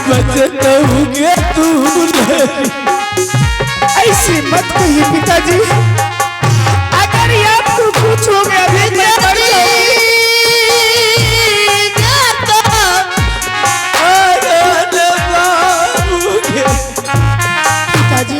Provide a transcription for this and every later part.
बचतोगे तू ऐसे मत कहिए पिताजी, अगर ये आपको कुछ हो गया भी मैं मर जाऊंगी। पिताजी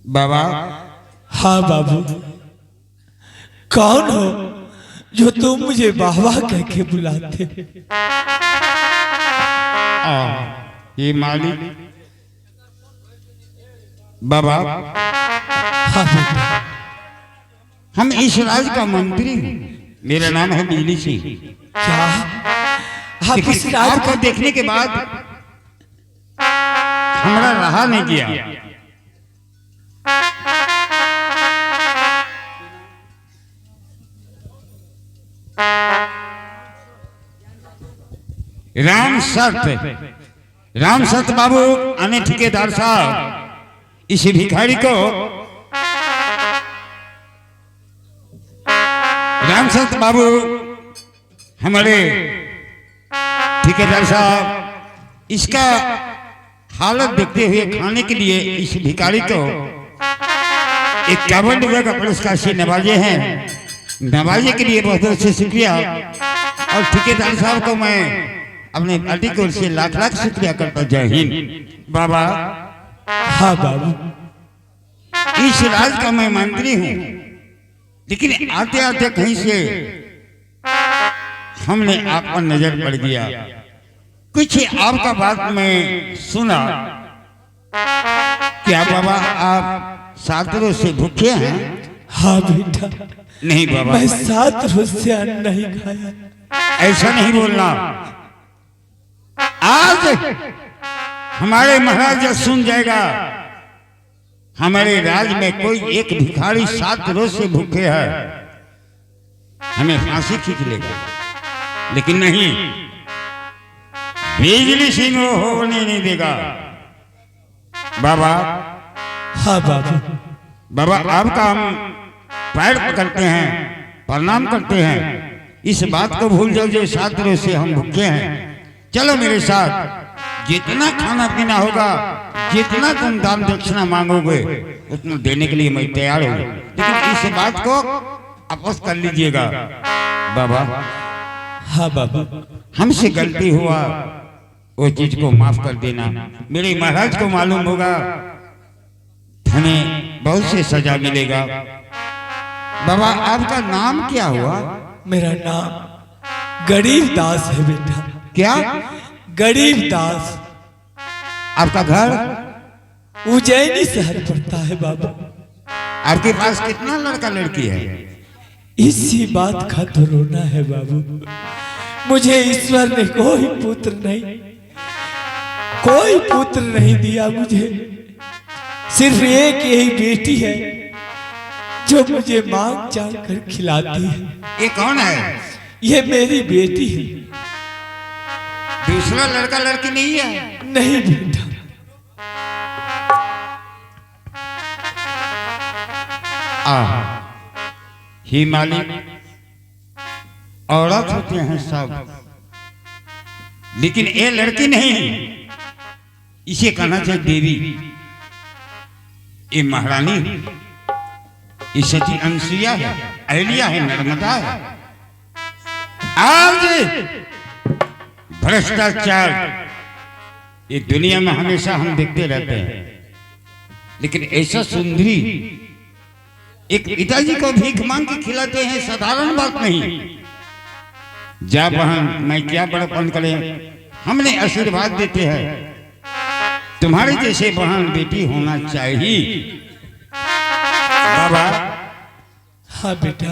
बाबा। हाँ बाबू, कौन हो जो तुम मुझे बाबा कह के बुलाते? ये मालिक बाबा। हाँ हम इस राज का मंत्री हूँ, मेरा नाम है बिजली सिंह। क्या आप इस राज को देखने के बाद हमारा रहा नहीं गया। राम सत बाबू अने ठेकेदार साहब इस भिखारी को राम सत बाबू हमारे ठेकेदार साहब इसका हालत देखते हुए खाने के लिए इस भिखारी को 51 रुपये का पुरस्कार से नवाजे हैं। नवाजे के लिए बहुत बहुत से शुक्रिया। और ठेकेदार साहब को मैं अपने पार्टी को से लाख लाख शुक्रिया करता। जय हिंद बाबा। हाँ बाबू, इस राज का मैं मंत्री हूँ, लेकिन आते आते कहीं से हमने आप पर नजर पड़ गया। कुछ आपका बात मैं सुना। क्या बाबा आप 7 रोज से भूखे हैं? हाँ बेटा। नहीं बाबा, मैं 7 रोज से अन्न नहीं खाया। ऐसा नहीं बोलना। आज हमारे महाराज जब सुन जाएगा हमारे राज में कोई एक भिखारी 7 रोज से भूखे है, हमें फांसी खींच लेगा। लेकिन नहीं, बिजली सिंह वो होने नहीं देगा। बाबा। हाँ बाबू। बाबा आपका हम पैर पकड़ते हैं, प्रणाम करते हैं। इस बात को भूल जाओ जो 7 रोज से हम भूखे हैं। चलो मेरे साथ, जितना खाना पीना होगा, जितना तुम दान दक्षिणा मांगोगे उतना देने के लिए मैं तैयार हूँ, लेकिन इस बात को वापस कर लीजिएगा। बाबा। हाँ बाबू। हमसे गलती हुआ, वो चीज को माफ कर देना। मेरे महाराज को मालूम होगा, हमें बहुत से सजा मिलेगा। बाबा आपका नाम क्या हुआ? मेरा नाम गरीब दास है बेटा। क्या? गरीब दास। आपका घर? उज्जैनी शहर पड़ता है बाबा। आपके पास कितना लड़का लड़की है? इसी बात का तो रोना है बाबू। मुझे ईश्वर ने कोई पुत्र नहीं दिया। मुझे सिर्फ एक यही बेटी है जो मुझे मांग चाह कर खिलाती है। ये कौन है? ये मेरी बेटी है। दूसरा लड़का लड़की नहीं है? नहीं बेटा। ही मालिक, औरत होते हैं सब, लेकिन ये लड़की नहीं, इसे कहना चाहिए देवी। ये महारानी, ये सती अनसुईया है, अहिल्या है, नर्मदा है। आज भ्रष्टाचार ये दुनिया में हमेशा हम देखते रहते हैं, लेकिन ऐसा सुंदरी एक पिताजी को भीख मांग के खिलाते हैं, साधारण बात नहीं। जा बहन, मैं क्या बड़पन करें, हमने आशीर्वाद देते हैं, तुम्हारे जैसे बहन बेटी होना चाहिए। बाबा। हाँ बेटा।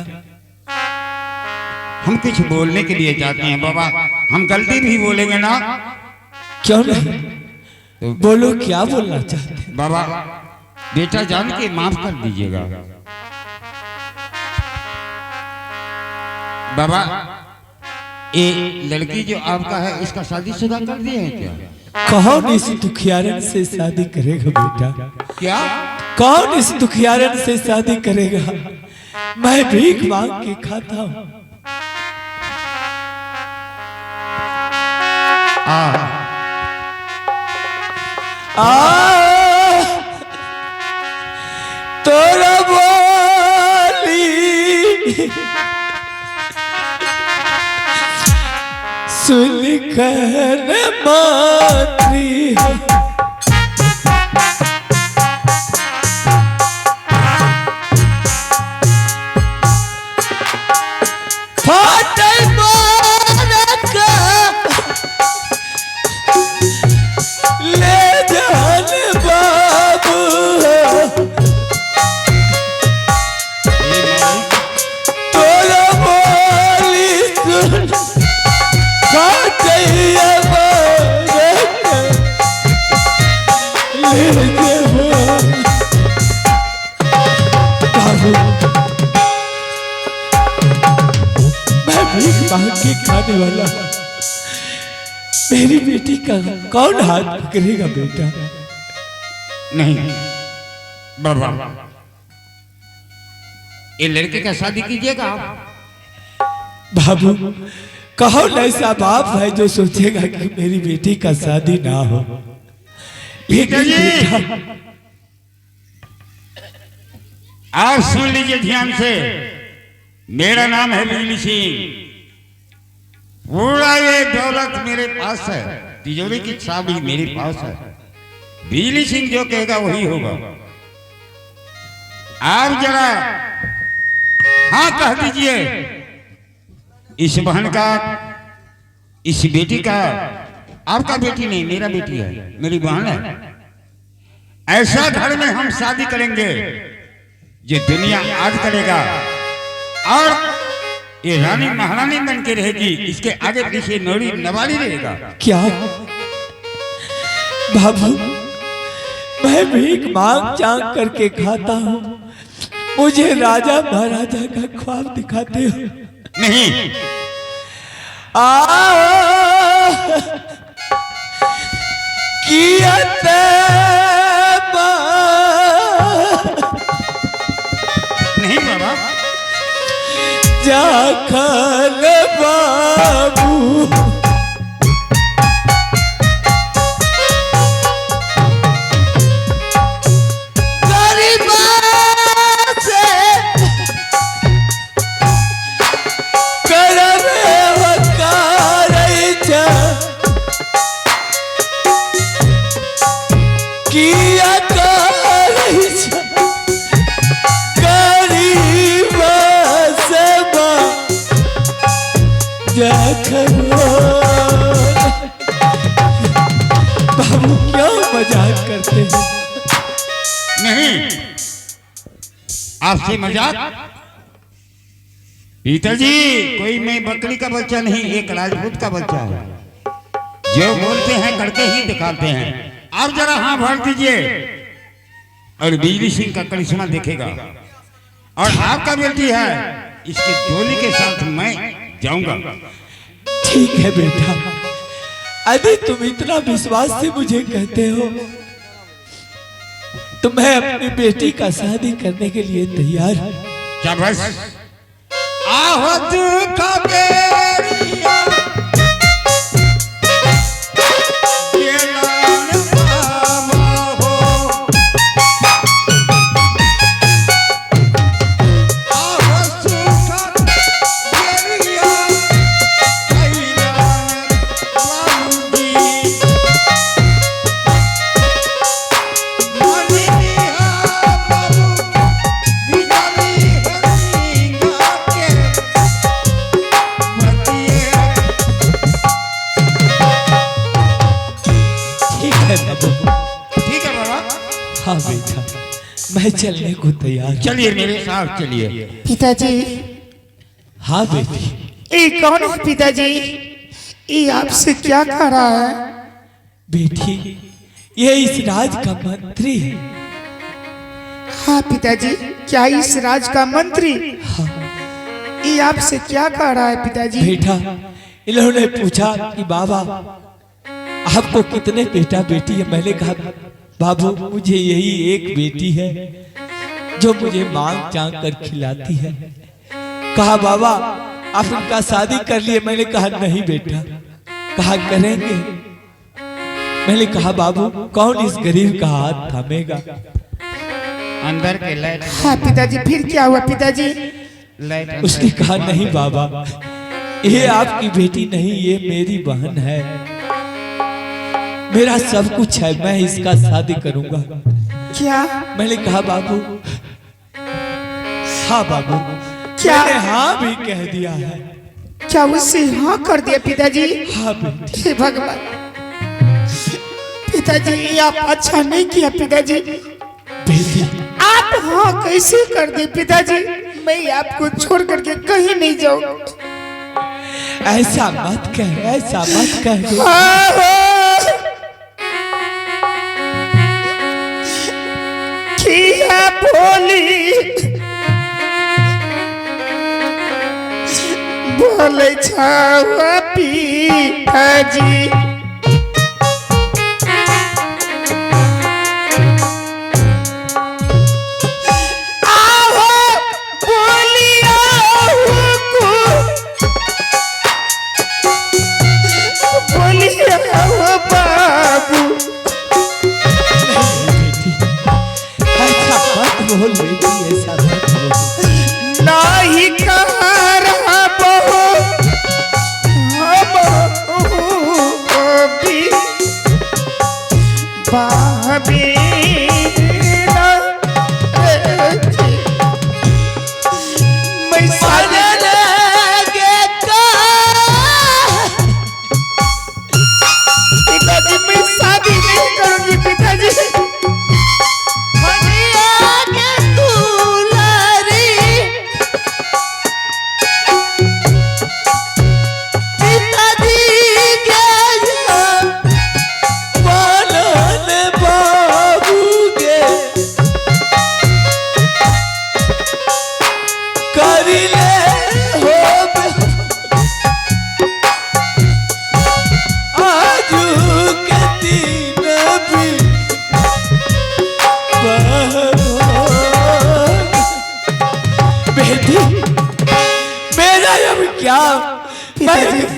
हम कुछ बोलने के लिए जाते हैं बाबा, हम गलती भी बोलेंगे ना? क्यों नहीं, तो बोलो, क्या बोलना चाहते हैं? बाबा, बेटा जान के माफ कर दीजिएगा। बाबा, ये लड़की जो आपका है, इसका शादीशुदा कर दिए हैं क्या? कौन इस दुखियारन से शादी करेगा बेटा? क्या? कौन इस दुखियारन से शादी करेगा? मैं भीख मांग के खाता हूँ। तोरा बोली सुनकर मातरी फाटे मारक ले जान बाबू, तोरा बोली सुन फाटे मारक ले जान बाबू। भीख मांग के खाने वाला मेरी बेटी का कौन हाथ पकड़ेगा बेटा? नहीं बाबा, ये लड़के का शादी कीजिएगा बाबू। कौन ऐसा बाप है जो सोचेगा कि मेरी बेटी का शादी ना हो? बेटा जी, आप सुन लीजिए ध्यान से। मेरा नाम है बिजली सिंह। पूरा ये दौलत मेरे पास है, तिजोरी की चाबी मेरे पास है। बिजली सिंह जो कहेगा वही होगा। आप जरा हाँ कह दीजिए। इस बहन का, इस बेटी का, आपका बेटी नहीं, मेरा बेटी है, मेरी बहन है। ऐसा घर में हम शादी करेंगे जो दुनिया याद करेगा, और ये रानी महारानी बन के रहेगी। इसके आगे पीछे नौरी नवारी रहेगा। क्या बाबू, मैं भीख मांग चांग करके खाता हूँ, मुझे राजा महाराजा का ख्वाब दिखाते हो? नहीं, किया नहीं बाबा। जाखल बाबू, गरीबा से करवे वकार किया बाबू क्यों मजाक करते हैं? नहीं, आपसे मजाक? पिताजी, कोई मैं बकरी का बच्चा नहीं, एक राजपूत का बच्चा है। जो बोलते हैं करके ही दिखाते हैं। आप जरा हाँ भर दीजिए और बिजली सिंह का करिश्मा देखेगा। और आपका बेटी है, इसके डोली के साथ मैं जाऊंगा। ठीक है बेटा, यदि तुम इतना विश्वास से मुझे कहते हो तो मैं अपनी बेटी का शादी करने के लिए तैयार हूँ। क्या बस आहत का बेरिया ये लाल बाबा हो आहत का बेरिया कैलान बाबूजी मनिया बाबू बिदारी हरिंगा के मतिए ठीक है बाबू। ठीक है बाबा हाँ बेटा, मैं चलने को तैयार हूँ। चलिए मेरे साथ चलिए। पिताजी, हाँ बेटी। ये कौन है पिताजी? ये आपसे क्या कह रहा है? बेटी, ये इस राज का मंत्री है। हाँ पिताजी, क्या इस राज का मंत्री? हाँ ये आपसे क्या कह रहा है पिताजी? बेटा, इन्होंने पूछा कि बाबा आपको कितने बेटा बेटी है। मैंने कहा बाबू मुझे यही एक बेटी है जो मुझे मांग चांग कर खिलाती है। कहा बाबा आप उनका शादी कर लिए। मैंने कहा नहीं बेटा। कहा करेंगे। मैंने कहा बाबू कौन इस गरीब का हाथ थामेगा। अंदर के लाइट हाँ पिताजी, फिर क्या हुआ पिताजी? लाइट उसने कहा नहीं बाबा, ये आपकी बेटी नहीं, ये मेरी बहन है, मेरा सब कुछ है, मैं इसका शादी करूंगा। क्या? मैंने कहा बाबू हाँ बाबू, क्या? मैंने हाँ भी कह दिया है। क्या उससे हाँ कर दिया पिताजी? हाँ बेटी। हे भगवान, पिताजी ये आप अच्छा नहीं किया पिताजी। बेटी आप हाँ कैसे कर दिए पिताजी? मैं आपको छोड़ करके कहीं नहीं जाऊँ। ऐसा मत कह, ऐसा मत कह। किया बोली बोले छावा पिताजी। बोल बेटी, ऐसा मत बोल। नहीं कह रहा बहू भी बाबी मैं पिताजी मैं शादी नहीं करूंगी पिताजी।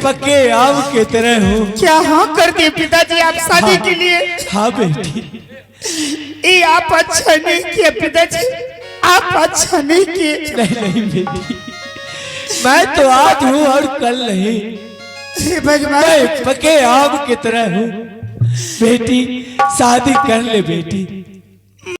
पक्के आम की तरह हो। क्या हाँ कर दिए पिताजी आप शादी के लिए? हाँ बेटी। ये आप अच्छा नहीं किया पिताजी, आप अच्छा नहीं किए। नहीं बेटी, मैं तो आज हूँ और कल नहीं। भगवान, मैं पक्के आम की तरह हूँ। बेटी शादी कर ले बेटी।